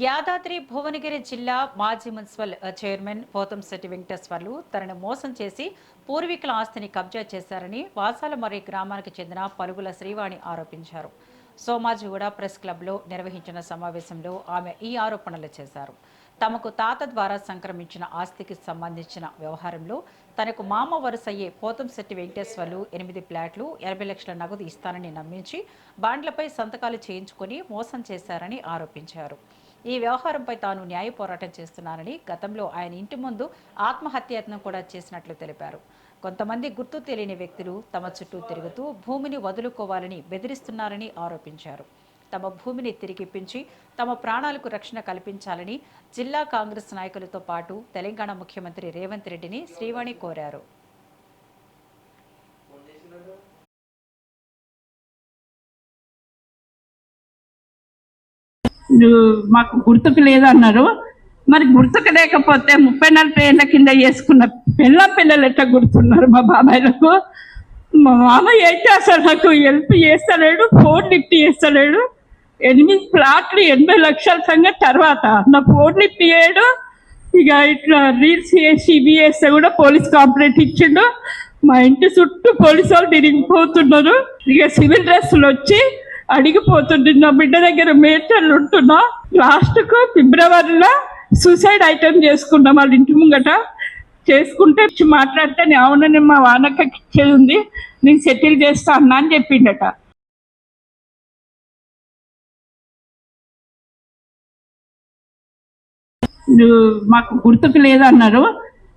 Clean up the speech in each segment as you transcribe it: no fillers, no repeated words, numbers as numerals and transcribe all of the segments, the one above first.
యాదాద్రి భువనగిరి జిల్లా మాజీ municipal chairman Pothamsetti Venkateswarlu తనను మోసం చేసి పూర్వీకుల ఆస్తిని కబ్జా చేశారని వాసాలమర్రి గ్రామానికి చెందిన పలుగుల శ్రీవాణి ఆరోపించారు. సోమాజిగూడ ప్రెస్ క్లబ్లో నిర్వహించిన సమావేశంలో ఆమె ఈ ఆరోపణలు చేశారు. తమకు తాత ద్వారా సంక్రమించిన ఆస్తికి సంబంధించిన వ్యవహారంలో తనకు మామ వరుసయ్యే పోతంశెట్టి వెంకటేశ్వర్లు 8 ప్లాట్లు 80 లక్షల నగదు ఇస్తానని నమ్మించి బాండ్లపై సంతకాలు చేయించుకొని మోసం చేశారని ఆరోపించారు. ఈ వ్యవహారంపై తాను న్యాయ పోరాటం చేస్తున్నానని, గతంలో ఆయన ఇంటి ముందు ఆత్మహత్యాయత్నం కూడా చేసినట్లు తెలిపారు. కొంతమంది గుర్తు తెలియని వ్యక్తులు తమ చుట్టూ తిరుగుతూ భూమిని వదులుకోవాలని బెదిరిస్తున్నారని ఆరోపించారు. తమ భూమిని తిరిగిప్పించి తమ ప్రాణాలకు రక్షణ కల్పించాలని జిల్లా కాంగ్రెస్ నాయకులతో పాటు తెలంగాణ ముఖ్యమంత్రి రేవంత్ రెడ్డిని శ్రీవాణి కోరారు. మాకు గుర్తుకు లేదన్నారు. మరి గుర్తుకు లేకపోతే 34 ఏళ్ల కింద చేసుకున్న పిల్లలు ఎట్లా గుర్తున్నారు? మా బాబాయ్లకు మా మామ అయితే అసలు నాకు హెల్ప్ చేస్తలేడు, ఫోన్ లిఫ్ట్ చేస్తలేడు. 8 ప్లాట్లు 80 లక్షల సంగతి తర్వాత నా ఫోన్ లిఫ్ట్ చేయడు. ఇక ఇట్లా రీల్స్ చేసి ఇవి చేస్తే కూడా పోలీస్ కంప్లైంట్ ఇచ్చిండు. మా ఇంటి చుట్టూ పోలీసు వాళ్ళు తిరిగిపోతున్నారు. ఇక సివిల్ డ్రెస్సులు వచ్చి అడిగిపోతుంది. నా బిడ్డ దగ్గర మేటర్లు ఉంటున్నా. లాస్ట్కు ఫిబ్రవరిలో సూసైడ్ ఐటమ్ చేసుకున్నాం వాళ్ళ ఇంటి ముంగట. చేసుకుంటే మాట్లాడితే అవునని మా వానక్క ఇచ్చేది ఉంది, నేను సెటిల్ చేస్తా అన్నా అని చెప్పిండట. మాకు గుర్తుకు లేదన్నారు.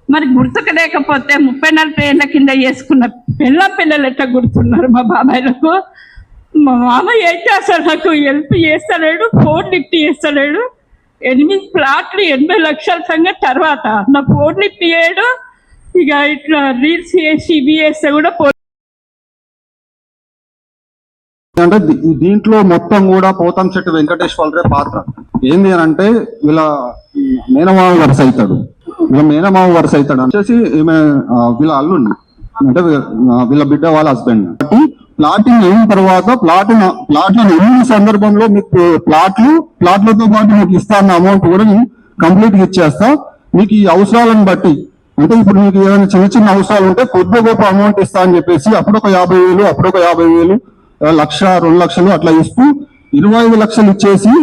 మరి గుర్తుకు లేకపోతే 34 ఏళ్ల కింద చేసుకున్న పిల్లలు ఎట్లా గుర్తున్నారు? మా బాబాయ్లకు మా మామ అయితే అసలు నాకు హెల్ప్ చేస్తలేడు, ఫోన్ లిఫ్ట్ చేస్తలేడు. 8 ప్లాట్లు 80 లక్షల సంగతి తర్వాత నా ఫోన్ లిఫ్ట్ చేయడు. ఇక ఇట్లా రీల్స్ చేసి ఇవి చేస్తే కూడా అంటే దీంట్లో మొత్తం కూడా పోతంశెట్టి వెంకటేశ్వరరావు పాత్ర ఏంది అని అంటే వీళ్ళ మేనమావ వరుస అవుతాడు. వచ్చేసి ఈమె వీళ్ళ అల్లుండి అంటే వీళ్ళ బిడ్డ వాళ్ళ హస్బెండ్. ప్లాటింగ్ అయిన తర్వాత ప్లాట్లను ఎన్ని సందర్భంలో మీకు ప్లాట్లతో పాటు మీకు ఇస్తాన్న అమౌంట్ కూడా నేను కంప్లీట్ గా ఇచ్చేస్తా. మీకు ఈ అవసరాలను బట్టి అంటే ఇప్పుడు మీకు ఏమైనా చిన్న అవసరాలు ఉంటే కొద్ది గొప్ప అమౌంట్ ఇస్తా అని చెప్పేసి అప్పుడొక 50,000 అప్పుడొక 50,000 1,00,000 2,00,000 అట్లా ఇస్తూ 25 లక్షలు ఇచ్చేసి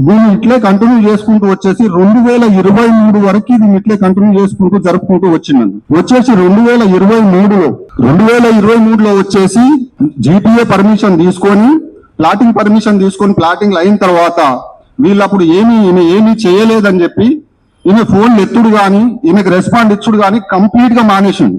దీన్ని ఇట్లే కంటిన్యూ చేసుకుంటూ వచ్చేసి 2023 వరకు ఇది ఇట్లే కంటిన్యూ చేసుకుంటూ జరుపుకుంటూ వచ్చిందండి. వచ్చేసి 2023లో వచ్చేసి జీపీఏ పర్మిషన్ తీసుకొని ప్లాటింగ్ అయిన తర్వాత వీళ్ళప్పుడు ఏమీ చేయలేదని చెప్పి ఈమె ఫోన్లు ఎత్తుడు కానీ ఈమెకు రెస్పాండ్ ఇచ్చుడు కానీ కంప్లీట్ గా మానేసింది.